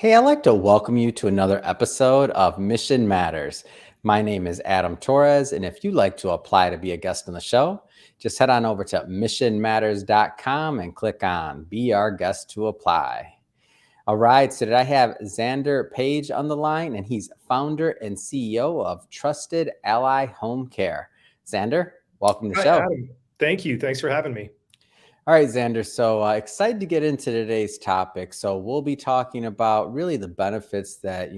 Hey, I'd like to welcome you to another episode of Mission Matters. My name is Adam Torres, and if you'd like to apply to be a guest on the show, just head on over to missionmatters.com and click on Be Our Guest to Apply. All right, so today I have Xander Page on the line, and he's founder and CEO of Trusted Ally Home Care. Xander, welcome to the Hi, show. Adam. Thank you. Thanks for having me. All right, Xander. So excited to get into today's topic. So we'll be talking about really the benefits that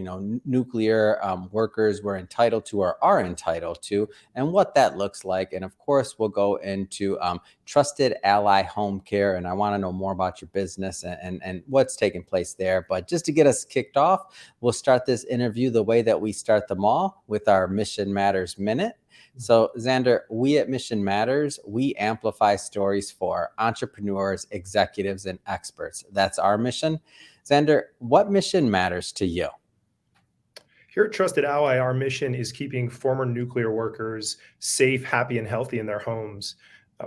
nuclear workers were entitled to or are entitled to, and what that looks like. And of course, we'll go into Trusted Ally Home Care, and I want to know more about your business and what's taking place there. But just to get us kicked off, we'll start this interview the way that we start them all, with our Mission Matters Minute. So, Xander, we at Mission Matters, we amplify stories for entrepreneurs, executives, and experts. That's our mission. Xander, what mission matters to you? Here at Trusted Ally, our mission is keeping former nuclear workers safe, happy, and healthy in their homes.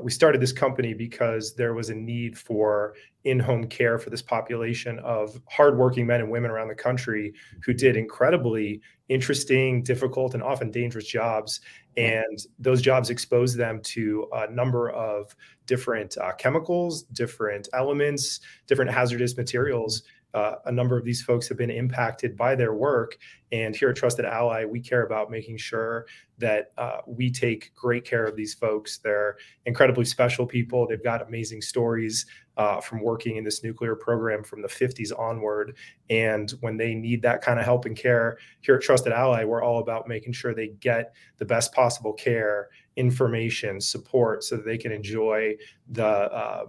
We started this company because there was a need for in-home care for this population of hardworking men and women around the country who did incredibly interesting, difficult, and often dangerous jobs. And those jobs exposed them to a number of different chemicals, different elements, different hazardous materials. A number of these folks have been impacted by their work. And here at Trusted Ally, we care about making sure that we take great care of these folks. They're incredibly special people. They've got amazing stories from working in this nuclear program from the 50s onward. And when they need that kind of help and care, here at Trusted Ally, we're all about making sure they get the best possible care, information, support, so that they can enjoy the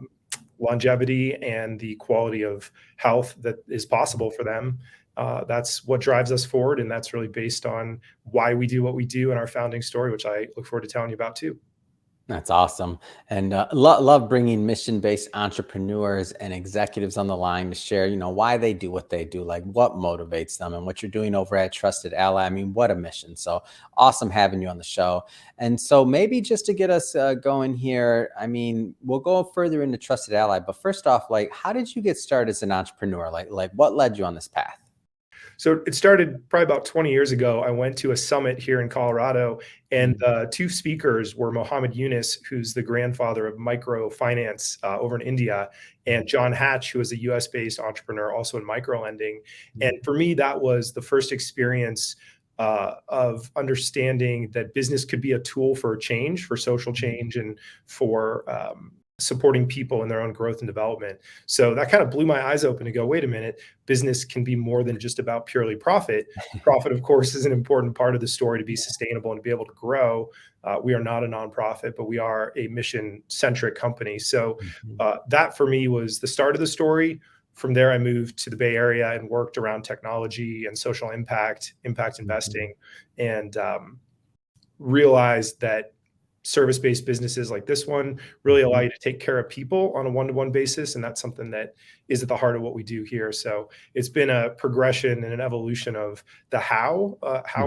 longevity and the quality of health that is possible for them. That's what drives us forward. And that's really based on why we do what we do in our founding story, which I look forward to telling you about too. That's awesome. And love bringing mission-based entrepreneurs and executives on the line to share, why they do what they do, like what motivates them, and what you're doing over at Trusted Ally. I mean, what a mission. So awesome having you on the show. And so maybe just to get us going here, I mean, we'll go further into Trusted Ally, but first off, like, how did you get started as an entrepreneur? Like what led you on this path? So it started probably about 20 years ago. I went to a summit here in Colorado, and the two speakers were Mohammed Yunus, who's the grandfather of microfinance over in India, and John Hatch, who is a US-based entrepreneur also in microlending. And for me, that was the first experience of understanding that business could be a tool for change, for social change, and for supporting people in their own growth and development. So that kind of blew my eyes open to go, wait a minute, business can be more than just about purely profit. Profit, of course, is an important part of the story to be sustainable and to be able to grow. We are not a nonprofit, but we are a mission-centric company. So that for me was the start of the story. From there, I moved to the Bay Area and worked around technology and social impact investing, and realized that service-based businesses like this one really allow you to take care of people on a one-to-one basis. And that's something that is at the heart of what we do here. So it's been a progression and an evolution of the how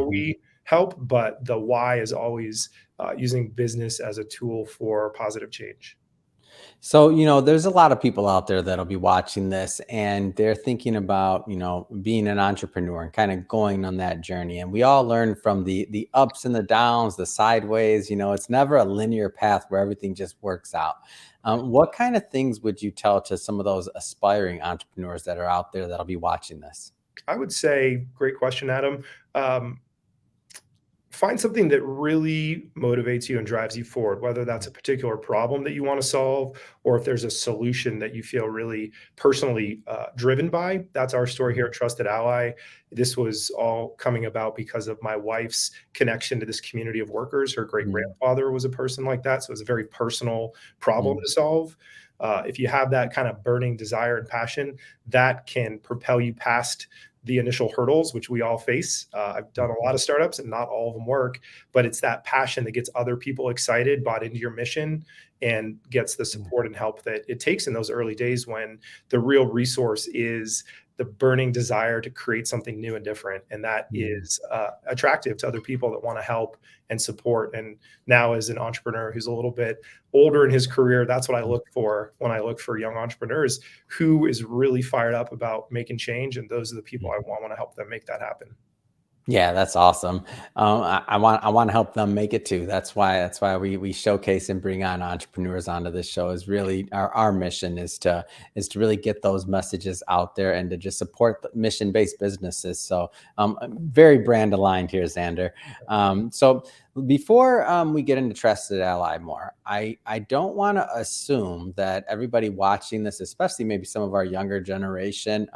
we help, but the why is always using business as a tool for positive change. So, there's a lot of people out there that'll be watching this, and they're thinking about, being an entrepreneur and kind of going on that journey. And we all learn from the ups and the downs, the sideways. It's never a linear path where everything just works out. What kind of things would you tell to some of those aspiring entrepreneurs that are out there that'll be watching this? I would say, great question, Adam. Find something that really motivates you and drives you forward, whether that's a particular problem that you want to solve, or if there's a solution that you feel really personally driven by. That's our story here at Trusted Ally. This was all coming about because of my wife's connection to this community of workers. Her great grandfather was a person like that. So it's a very personal problem to solve. If you have that kind of burning desire and passion, that can propel you past the initial hurdles, which we all face. I've done a lot of startups and not all of them work, but it's that passion that gets other people excited, bought into your mission, and gets the support and help that it takes in those early days when the real resource is the burning desire to create something new and different. And that Mm. is attractive to other people that want to help and support. And now, as an entrepreneur who's a little bit older in his career, that's what I look for when I look for young entrepreneurs, who is really fired up about making change. And those are the people I want to help them make that happen. Yeah, that's awesome. I want to help them make it too. That's why we showcase and bring on entrepreneurs onto this show. Is really our mission is to really get those messages out there and to just support the mission based businesses. So very brand aligned here, Xander. So before we get into trusted ally more, I don't want to assume that everybody watching this, especially maybe some of our younger generation,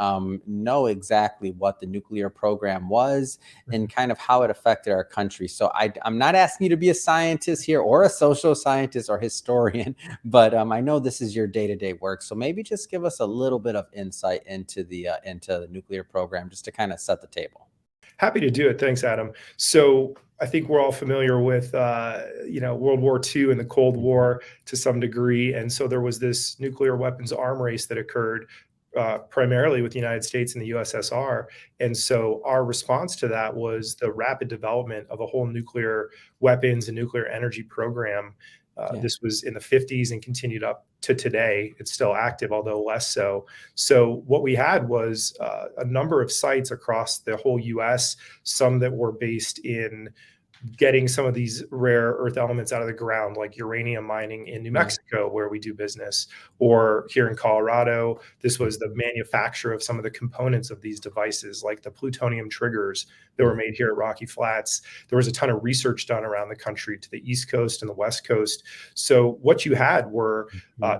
know exactly what the nuclear program was and kind of how it affected our country. So I'm not asking you to be a scientist here or a social scientist or historian, but I know this is your day-to-day work. So maybe just give us a little bit of insight into the nuclear program, just to kind of set the table. Happy to do it. Thanks, Adam. So I think we're all familiar with, World War II and the Cold War to some degree. And so there was this nuclear weapons arm race that occurred primarily with the United States and the USSR. And so our response to that was the rapid development of a whole nuclear weapons and nuclear energy program. Yeah. This was in the 50s and continued up to today. It's still active, although less so. So what we had was a number of sites across the whole US, some that were based in getting some of these rare earth elements out of the ground, like uranium mining in New Mexico, where we do business, or here in Colorado. This was the manufacture of some of the components of these devices, like the plutonium triggers that were made here at Rocky Flats. There was a ton of research done around the country to the East Coast and the West Coast. So what you had were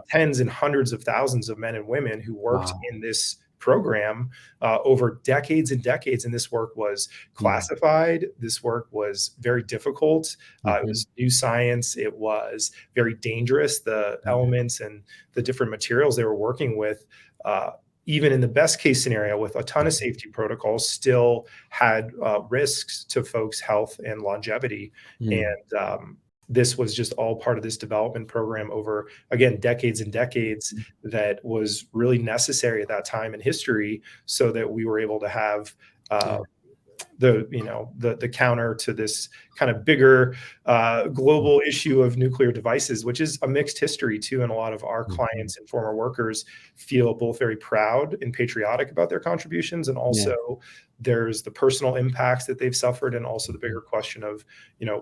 tens and hundreds of thousands of men and women who worked Wow. in this program over decades and decades. And this work was classified. This work was very difficult. It was new science. It was very dangerous. The elements and the different materials they were working with, even in the best case scenario with a ton of safety protocols, still had risks to folks' health and longevity. And this was just all part of this development program over, again, decades and decades, that was really necessary at that time in history, so that we were able to have the counter to this kind of bigger global issue of nuclear devices, which is a mixed history too. And a lot of our clients and former workers feel both very proud and patriotic about their contributions, and also there's the personal impacts that they've suffered, and also the bigger question of,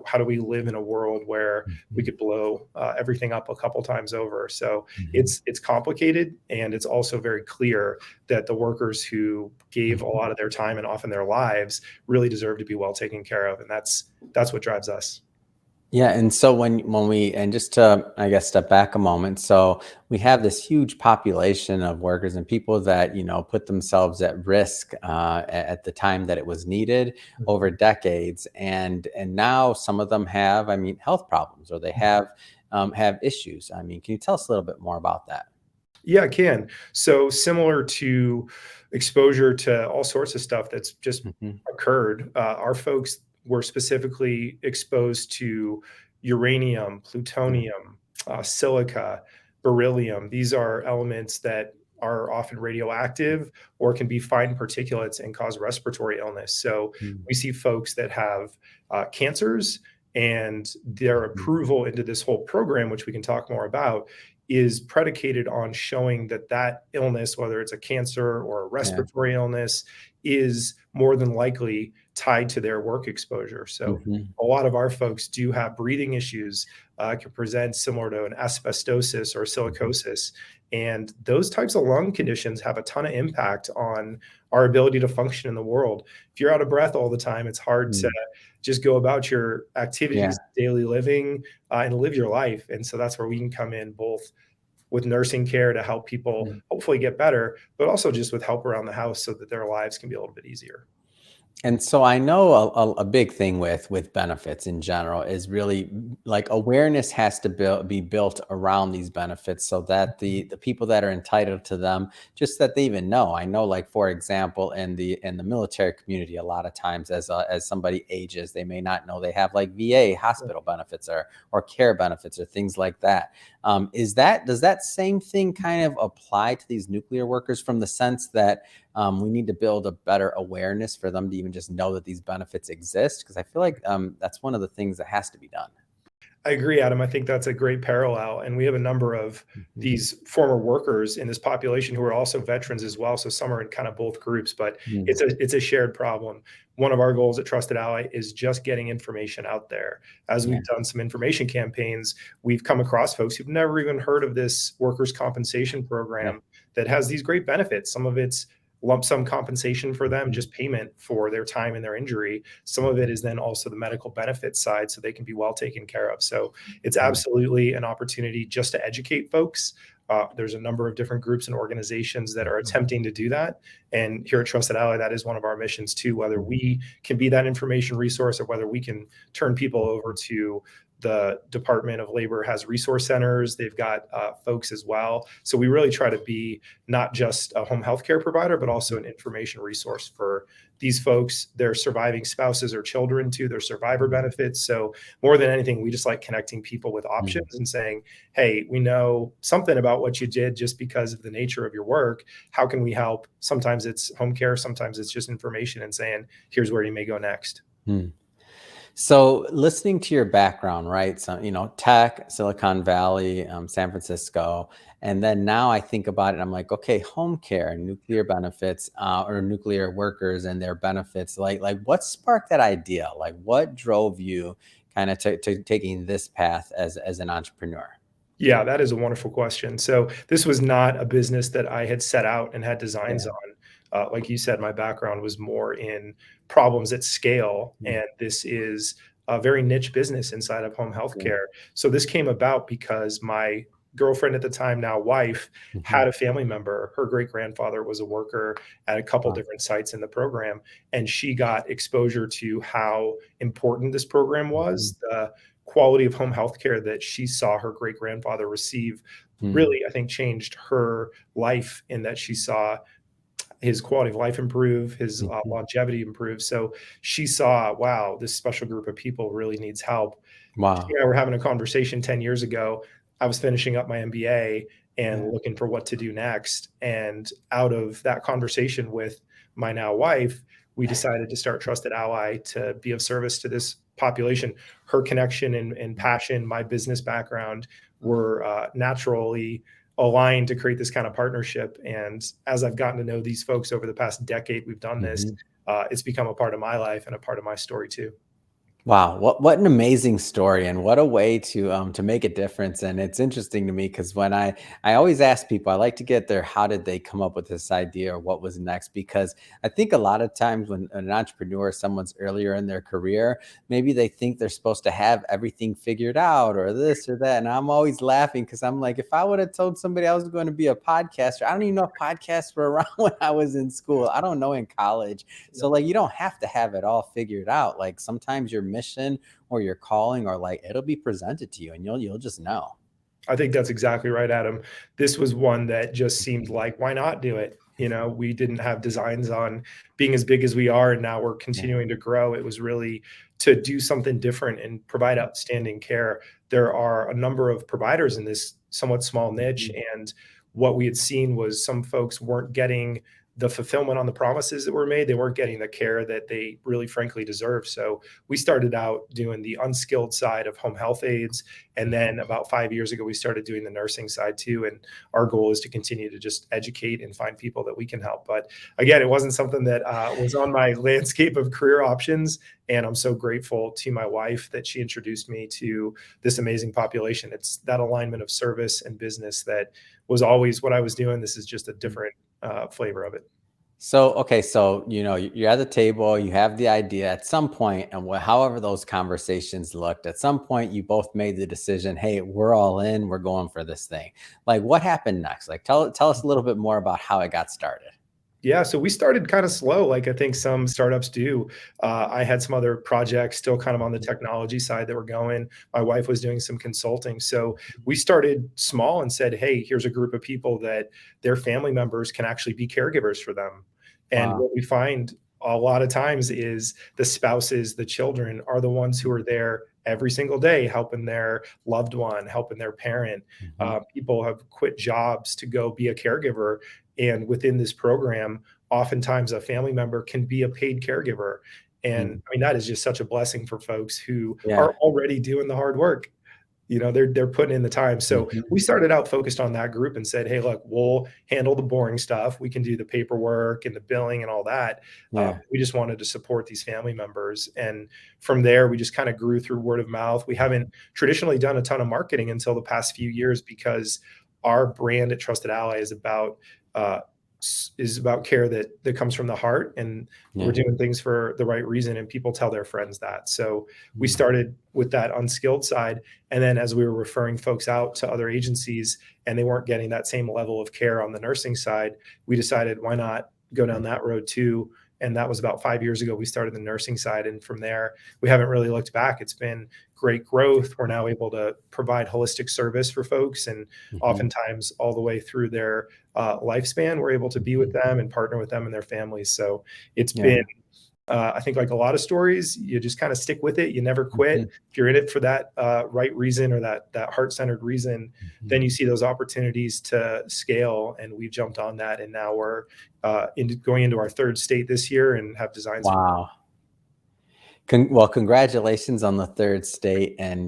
how do we live in a world where we could blow everything up a couple times over. So it's complicated, and it's also very clear that the workers who gave a lot of their time and often their lives really deserve to be well taken care of, and that's what drives us. Yeah, and so when we, and just to, I guess, step back a moment, so we have this huge population of workers and people that put themselves at risk at the time that it was needed over decades, and now some of them have, health problems, or they have issues. Can you tell us a little bit more about that? Yeah, I can. So similar to exposure to all sorts of stuff that's just occurred, our folks were specifically exposed to uranium, plutonium, silica, beryllium. These are elements that are often radioactive or can be fine particulates and cause respiratory illness. So we see folks that have cancers, and their approval into this whole program, which we can talk more about, is predicated on showing that that illness, whether it's a cancer or a respiratory illness, is more than likely tied to their work exposure. So a lot of our folks do have breathing issues, can present similar to an asbestosis or silicosis. And those types of lung conditions have a ton of impact on our ability to function in the world. If you're out of breath all the time, it's hard to just go about your activities, daily living, and live your life. And so that's where we can come in, both with nursing care to help people hopefully get better, but also just with help around the house so that their lives can be a little bit easier. And so I know a big thing with benefits in general is really, like, awareness has to be built around these benefits, so that the people that are entitled to them, just that they even know. I know, like, for example, in the military community, a lot of times as somebody ages, they may not know they have, like, VA hospital benefits or care benefits or things like that. Does that same thing kind of apply to these nuclear workers, from the sense that We need to build a better awareness for them to even just know that these benefits exist, because I feel like that's one of the things that has to be done. I agree, Adam. I think that's a great parallel. And we have a number of Mhm. these former workers in this population who are also veterans as well. So some are in kind of both groups, but Mm. it's a shared problem. One of our goals at Trusted Ally is just getting information out there. As Yeah. we've done some information campaigns, we've come across folks who've never even heard of this workers' compensation Yeah. program that has these great benefits. Some of it's lump sum compensation for them, Mhm. just payment for their time and their injury. Some of it is then also the medical benefits side so they can be well taken care of. So it's Mhm. absolutely an opportunity just to educate folks. There's a number of different groups and organizations that are Mhm. attempting to do that. And here at Trusted Ally, that is one of our missions too, whether Mhm. we can be that information resource or whether we can turn people over to the Department of Labor has resource centers. They've got folks as well. So we really try to be not just a home health care provider, but also an information resource for these folks, their surviving spouses or children to their survivor Mhm. benefits. So more than anything, we just like connecting people with Mhm. options and saying, hey, we know something about what you did just because of the nature of your work. How can we help? Sometimes it's home care, sometimes it's just information and saying, here's where you may go next. Mhm. So, listening to your background, right? So, tech, Silicon Valley, San Francisco, and then now I think about it, I'm like, okay, home care, nuclear benefits, or nuclear workers and their benefits. Like, what sparked that idea? Like, what drove you kind of to taking this path as an entrepreneur? Yeah, that is a wonderful question. So this was not a business that I had set out and had designs Yeah. on. Like you said, my background was more in problems at scale, Mm. and this is a very niche business inside of home Yeah. healthcare. So this came about because my girlfriend at the time, now wife, Mhm. had a family member. Her great grandfather was a worker at a couple Wow. different sites in the program, and she got exposure to how important this program Mhm. was. The quality of home health care that she saw her great grandfather receive Mm. really, I think, changed her life in that she saw his quality of life improve, his Mhm. longevity improve. So she saw, wow, this special group of people really needs help. She Wow. and I were having a conversation 10 years ago. I was finishing up my MBA and Yeah. looking for what to do next. And out of that conversation with my now wife, we decided to start Trusted Ally to be of service to this population. Her connection and passion, my business background were naturally aligned to create this kind of partnership. And as I've gotten to know these folks over the past decade, we've done this. Mhm. It's become a part of my life and a part of my story too. Wow, what an amazing story, and what a way to make a difference. And it's interesting to me because when I always ask people, I like to get their how did they come up with this idea or what was next, because I think a lot of times when an entrepreneur, someone's earlier in their career, maybe they think they're supposed to have everything figured out or this or that. And I'm always laughing because I'm like, if I would have told somebody I was going to be a podcaster, I don't even know if podcasts were around when I was in school. I don't know in college. So like you don't have to have it all figured out. Like sometimes your mission or your calling or like it'll be presented to you and you'll just know. I think that's exactly right, Adam. This was one that just seemed Mhm. like, why not do it? You know, we didn't have designs on being as big as we are, and now we're Yeah. continuing to grow. It was really to do something different and provide outstanding care. There are a number of providers in this somewhat small niche, Mhm. and what we had seen was some folks weren't getting the fulfillment on the promises that were made. They weren't getting the care that they really, frankly, deserve. So we started out doing the unskilled side of home health aides, and then about 5 years ago, we started doing the nursing side too. And our goal is to continue to just educate and find people that we can help. But again, it wasn't something that was on my landscape of career options. And I'm so grateful to my wife that she introduced me to this amazing population. It's that alignment of service and business that was always what I was doing. This is just a different flavor of it. So, okay, so you're at the table, you have the idea at some point, and however those conversations looked, at some point you both made the decision, hey, we're all in, we're going for this thing. Like what happened next? Like tell us a little bit more about how it got started. Yeah, so we started kind of slow, like I think some startups do. I had some other projects still kind of on the technology side that were going. My wife was doing some consulting. So we started small and said, hey, here's a group of people that their family members can actually be caregivers for them. And Wow. what we find a lot of times is the spouses, the children are the ones who are there every single day helping their loved one, helping their parent. Mhm. People have quit jobs to go be a caregiver, and within this program, oftentimes a family member can be a paid caregiver. And Mm. I mean, that is just such a blessing for folks who Yeah. are already doing the hard work. They're putting in the time. So Mhm. we started out focused on that group and said, hey, look, we'll handle the boring stuff. We can do the paperwork and the billing and all that. Yeah. We just wanted to support these family members. And from there, we just kind of grew through word of mouth. We haven't traditionally done a ton of marketing until the past few years because our brand at Trusted Ally uh, is about care that comes from the heart, and we're Yeah. doing things for the right reason, and people tell their friends that. So we Mm. started with that unskilled side, and then as we were referring folks out to other agencies and they weren't getting that same level of care on the nursing side, we decided why not go down that road too. And that was about 5 years ago. We started the nursing side, and from there we haven't really looked back. It's been great growth. We're now able to provide holistic service for folks, and Mhm. oftentimes all the way through their lifespan, we're able to be with Mhm. them and partner with them and their families. So it's Yeah. been, I think, like a lot of stories, you just kind of stick with it. You never quit. Mhm. If you're in it for that right reason, or that heart-centered reason, Mhm. then you see those opportunities to scale. And we've jumped on that, and now we're going into our third state this year and have designs for. Wow. Well, congratulations on the third state, and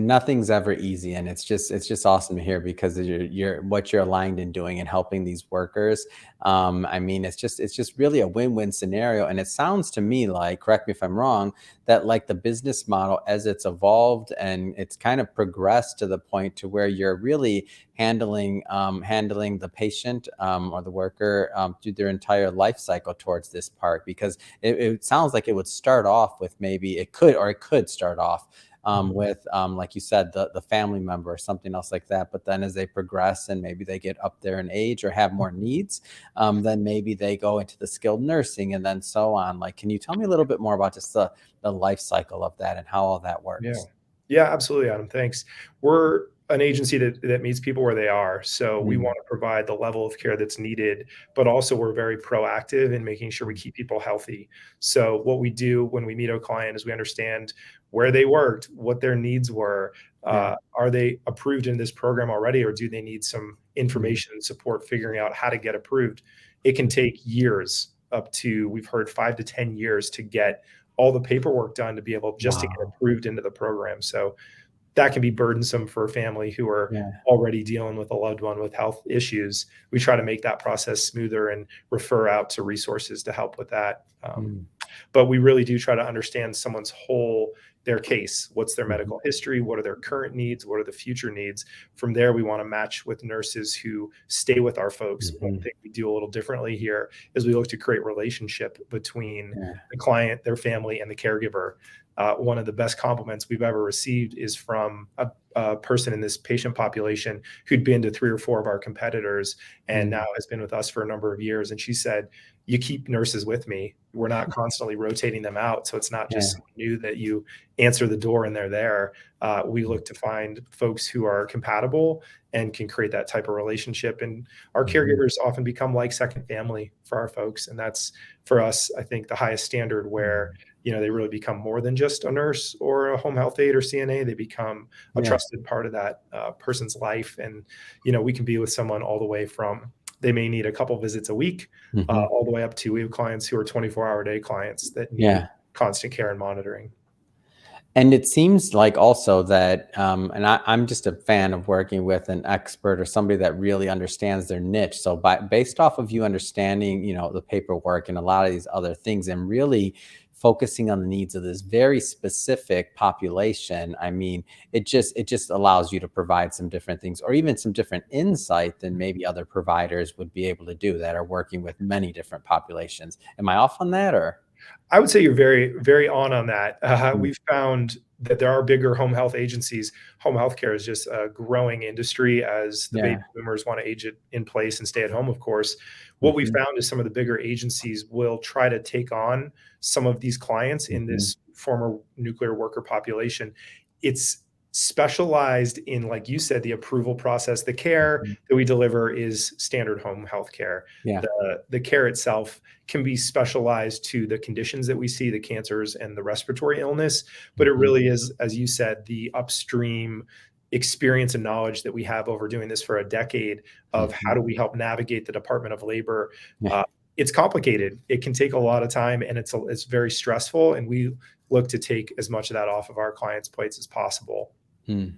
nothing's ever easy, and it's just awesome to hear because of your what you're aligned in doing and helping these workers. I mean, it's just really a win-win scenario, and it sounds to me like, correct me if I'm wrong, that like the business model as it's evolved and it's kind of progressed to the point to where you're really handling the patient or the worker through their entire life cycle towards this part because it sounds like it would start off with maybe it could start off Mhm. with like you said the family member or something else like that, but then as they progress and maybe they get up there in age or have more needs, then maybe they go into the skilled nursing and then so on. Like, can you tell me a little bit more about just the life cycle of that and how all that Yeah. works? Yeah, absolutely, Adam. Thanks. We're an agency that meets people where they are. So we Mm, want to provide the level of care that's needed, but also we're very proactive in making sure we mm, keep people healthy. So what we do when we meet a client is we understand where they worked, what their needs were. yeah. Are they approved in this program already, or do they need some Mm, information and support figuring out how to get approved? It can mhm. take years, up to, we've heard, 5 to 10 years to get all the paperwork done to be able just to get Wow. approved into the program. So that can be burdensome for a family who are Yeah. already dealing with a loved one with health issues. We try to make that process smoother and refer out to resources to help with that. Mm, But we really do try to understand someone's their case. What's their mhm, medical history? What are their current needs? What are the future needs? From there, we want to match with nurses who stay with our folks. One mhm. thing we do a little differently here is we look to create relationship between Yeah. the client, their family, and the caregiver. One of the best compliments we've ever received is from a person in this patient population who'd been to 3 or 4 of our competitors and now Mm, has been with us for a number of years. And she said, you keep nurses with me. We're not constantly rotating them out. So it's not just yeah. someone new that you answer the door and they're there. We Mm, look to find folks who are compatible and can create that type of relationship. And our mhm, caregivers often become like second family for our folks. And that's, for us, I think, the highest standard, where mm. they really become more than just a nurse or a home health aide or CNA. They become a Yeah. trusted part of that person's life. And we can be with someone all the way from, they may need a couple visits a week, Mhm. all the way up to, we have clients who are 24-hour day clients that need Yeah. constant care and monitoring. And it seems like also that, and I'm just a fan of working with an expert or somebody that really understands their niche. So, based off of you understanding, the paperwork and a lot of these other things, and really focusing on the needs of this very specific population, I mean, it just allows you to provide some different things, or even some different insight than maybe other providers would be able to do that are working with many different populations. Am I off on that, or? I would say you're very, very on that. Mm, We've found that there are bigger home health agencies. Home health care is just a growing industry as the baby yeah. boomers want to age it in place and stay at home, of course. What we Hmm. found is some of the bigger agencies will try to take on some of these clients in Hmm. this former nuclear worker population. It's specialized in, like you said, the approval process. The care Hmm. that we deliver is standard home health care. Yeah. The care itself can be specialized to the conditions that we see, the cancers and the respiratory illness. But it Hmm. really is, as you said, the upstream experience and knowledge that we have over doing this for a decade of how Hmm. do we help navigate the Department of Labor Yeah. uh, it's complicated. It can take a lot of time, and it's very stressful. And we look to take as much of that off of our clients' plates as possible. Hmm.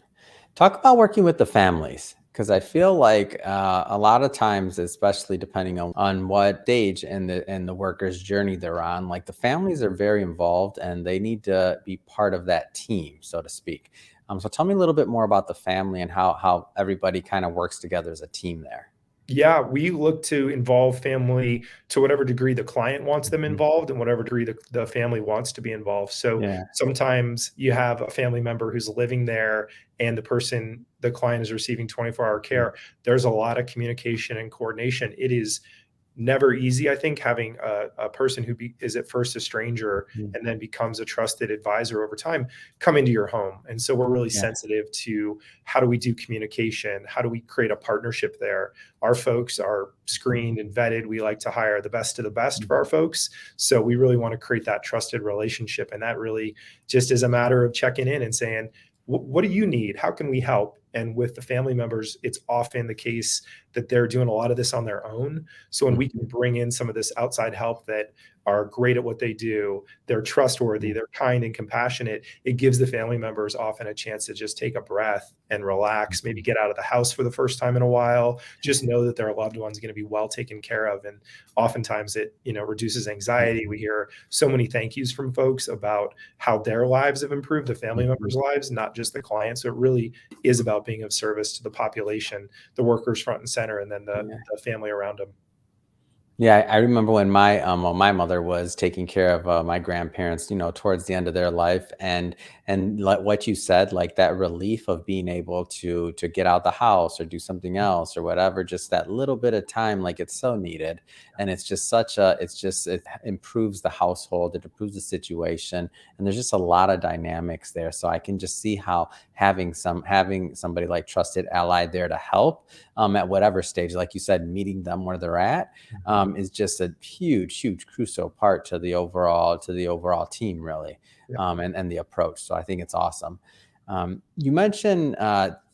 Talk about working with the families, because I feel like a lot of times, especially depending on what stage in the worker's journey they're on, like the families are very involved and they need to be part of that team, so to speak. So tell me a little bit more about the family and how everybody kind of works together as a team there. Yeah, we look to involve family to whatever degree the client wants them Mhm. involved and whatever degree the family wants to be involved. So Yeah. sometimes you have a family member who's living there and the client is receiving 24-hour Mm. care. There's a lot of communication and coordination. It is never easy, I think, having a person is at first a stranger Mm. and then becomes a trusted advisor over time come into your home. And so we're really Yeah. sensitive to how do we do communication? How do we create a partnership there? Our folks are screened and vetted. We like to hire the best of the best for our folks. So we really want to create that trusted relationship. And that really just is a matter of checking in and saying, what do you need? How can we help? And with the family members, it's often the case that they're doing a lot of this on their own. So when we Mhm. can bring in some of this outside help that are great at what they do, they're trustworthy, Mm. they're kind and compassionate, it gives the family members often a chance to just take a breath and relax, maybe Mhm. get out of the house for the first time in a while, just know that their loved one's going to be well taken care of. And oftentimes it, reduces anxiety. We Mhm. hear so many thank yous from folks about how their lives have improved, the family Mhm. members' lives, not just the clients. So it really is about being of service to the population, the workers front and center, and then Yeah. the family around them. Yeah, I remember when my mother was taking care of my grandparents, towards the end of their life, and like what you said, like that relief of being able to get out the house or do something else or whatever, just that little bit of time, like it's so needed, and it's just it improves the household, it improves the situation, and there's just a lot of dynamics there. So I can just see how having somebody like trusted ally there to help at whatever stage, like you said, meeting them where they're at is just a huge, crucial part to the overall team, really, Yeah. and the approach. So I think it's awesome. You mentioned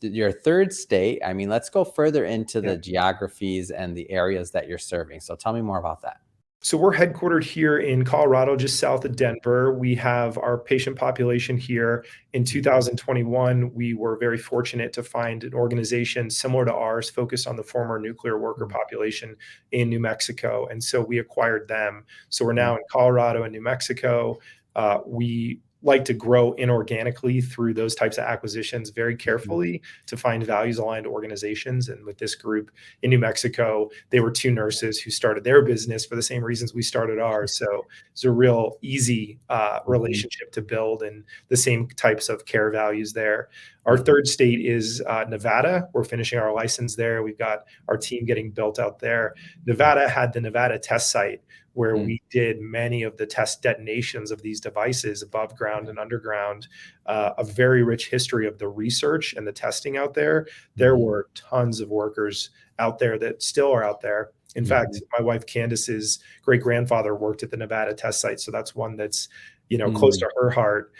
your third state. I mean, let's go further into Yeah. the geographies and the areas that you're serving. So tell me more about that. So we're headquartered here in Colorado, just south of Denver. We have our patient population here. In Mhm. 2021, we were very fortunate to find an organization similar to ours focused on the former nuclear worker Mhm. population in New Mexico. And so we acquired them. So we're now Yeah. in Colorado and New Mexico. We like to grow inorganically through those types of acquisitions very Mhm. carefully to find values aligned organizations. And with this group in New Mexico, they were two nurses who started their business for the same reasons we started ours. So it's a real easy Mhm. relationship to build and the same types of care values there. Our Mhm. third state is Nevada. We're finishing our license there. We've got our team getting built out there. Nevada had the Nevada test site where Mhm. we did many of the test detonations of these devices above ground and underground, a very rich history of the research and the testing out there. There Mhm. were tons of workers out there that still are out there. In fact, Mhm. my wife Candace's great grandfather worked at the Nevada test site, so that's one that's close Mhm. to her heart.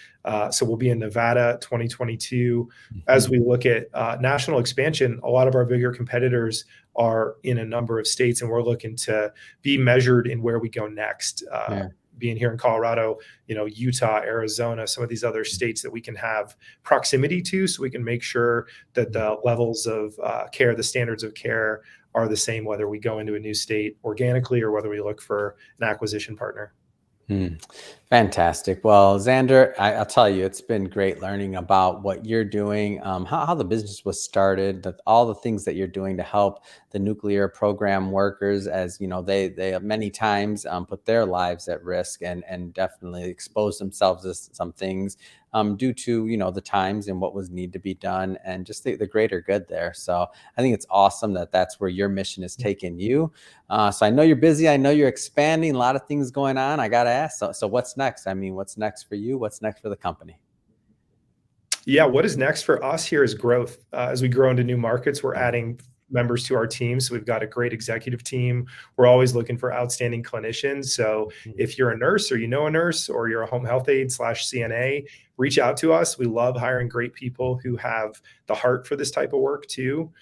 So we'll be in Nevada 2022. As Mhm. we look at national expansion, a lot of our bigger competitors are in a number of states, and we're looking to be measured in where we go next. Yeah. Being here in Colorado, Utah, Arizona, some of these other states that we can have proximity to, so we can make sure that Mhm. the levels of care, the standards of care, are the same whether we go into a new state organically or whether we look for an acquisition partner. Mm, fantastic. Well, Xander, I'll tell you, it's been great learning about what you're doing, how the business was started, all the things that you're doing to help the nuclear program workers, as they have many times put their lives at risk and definitely expose themselves to some things due to the times and what was need to be done and just the greater good there. So I think it's awesome that that's where your mission is taking you. So I know you're busy. I know you're expanding. A lot of things going on. I got to ask. So what's next? I mean, what's next for you? What's next for the company? Yeah, what is next for us here is growth. As we grow into new markets, we're Yeah. adding members to our team. So we've got a great executive team. We're always looking for outstanding clinicians. So Mhm. if you're a nurse or you know a nurse or you're a home health aide slash CNA, reach out to us. We love hiring great people who have the heart for this type of work too.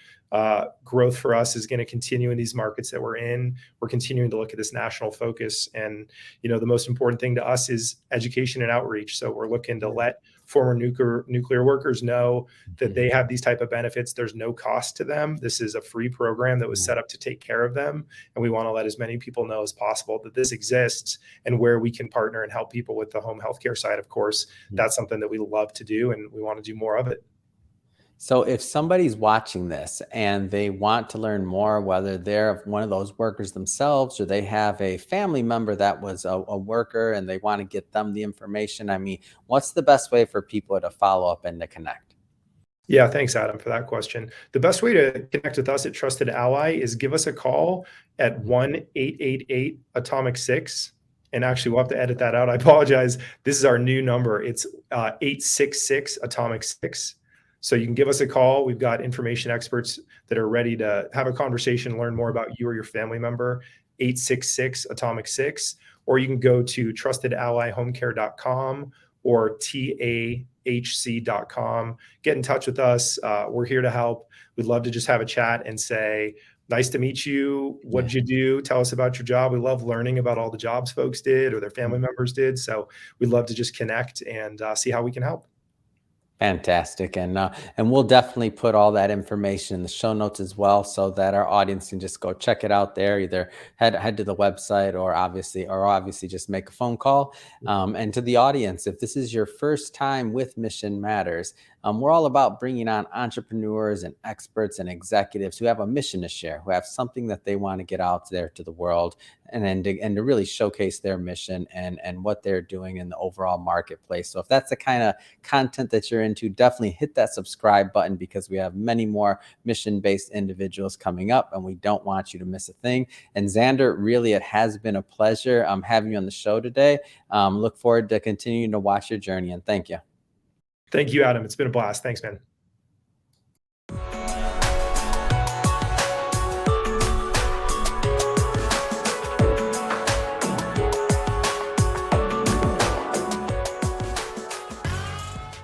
growth for us is going to continue in these markets that we're in. We're continuing to look at this national focus. And, the most important thing to us is education and outreach. So we're looking to let former nuclear workers know that they have these type of benefits. There's no cost to them. This is a free program that was set up to take care of them. And we want to let as many people know as possible that this exists, and where we can partner and help people with the home healthcare side. Of course, that's something that we love to do, and we want to do more of it. So if somebody's watching this and they want to learn more, whether they're one of those workers themselves or they have a family member that was a worker and they want to get them the information, I mean, what's the best way for people to follow up and to connect? Yeah, thanks, Adam, for that question. The best way to connect with us at Trusted Ally is give us a call at 1-888-ATOMIC-6. And actually, we'll have to edit that out. I apologize. This is our new number. It's 866-ATOMIC-6. So you can give us a call. We've got information experts that are ready to have a conversation, learn more about you or your family member, 866-ATOMIC-6. Or you can go to trustedallyhomecare.com or tahc.com. Get in touch with us. We're here to help. We'd love to just have a chat and say, nice to meet you. What did you do? Tell us about your job. We love learning about all the jobs folks did or their family members did. So we'd love to just connect and see how we can help. Fantastic. And we'll definitely put all that information in the show notes as well, so that our audience can just go check it out there. Either head to the website or obviously just make a phone call. And to the audience, if this is your first time with Mission Matters, we're all about bringing on entrepreneurs and experts and executives who have a mission to share, who have something that they want to get out there to the world, and to really showcase their mission and what they're doing in the overall marketplace. So if that's the kind of content that you're into, definitely hit that subscribe button, because we have many more mission-based individuals coming up, and we don't want you to miss a thing. And Xander, really, it has been a pleasure having you on the show today. Look forward to continuing to watch your journey, and thank you. Thank you, Adam. It's been a blast. Thanks, man.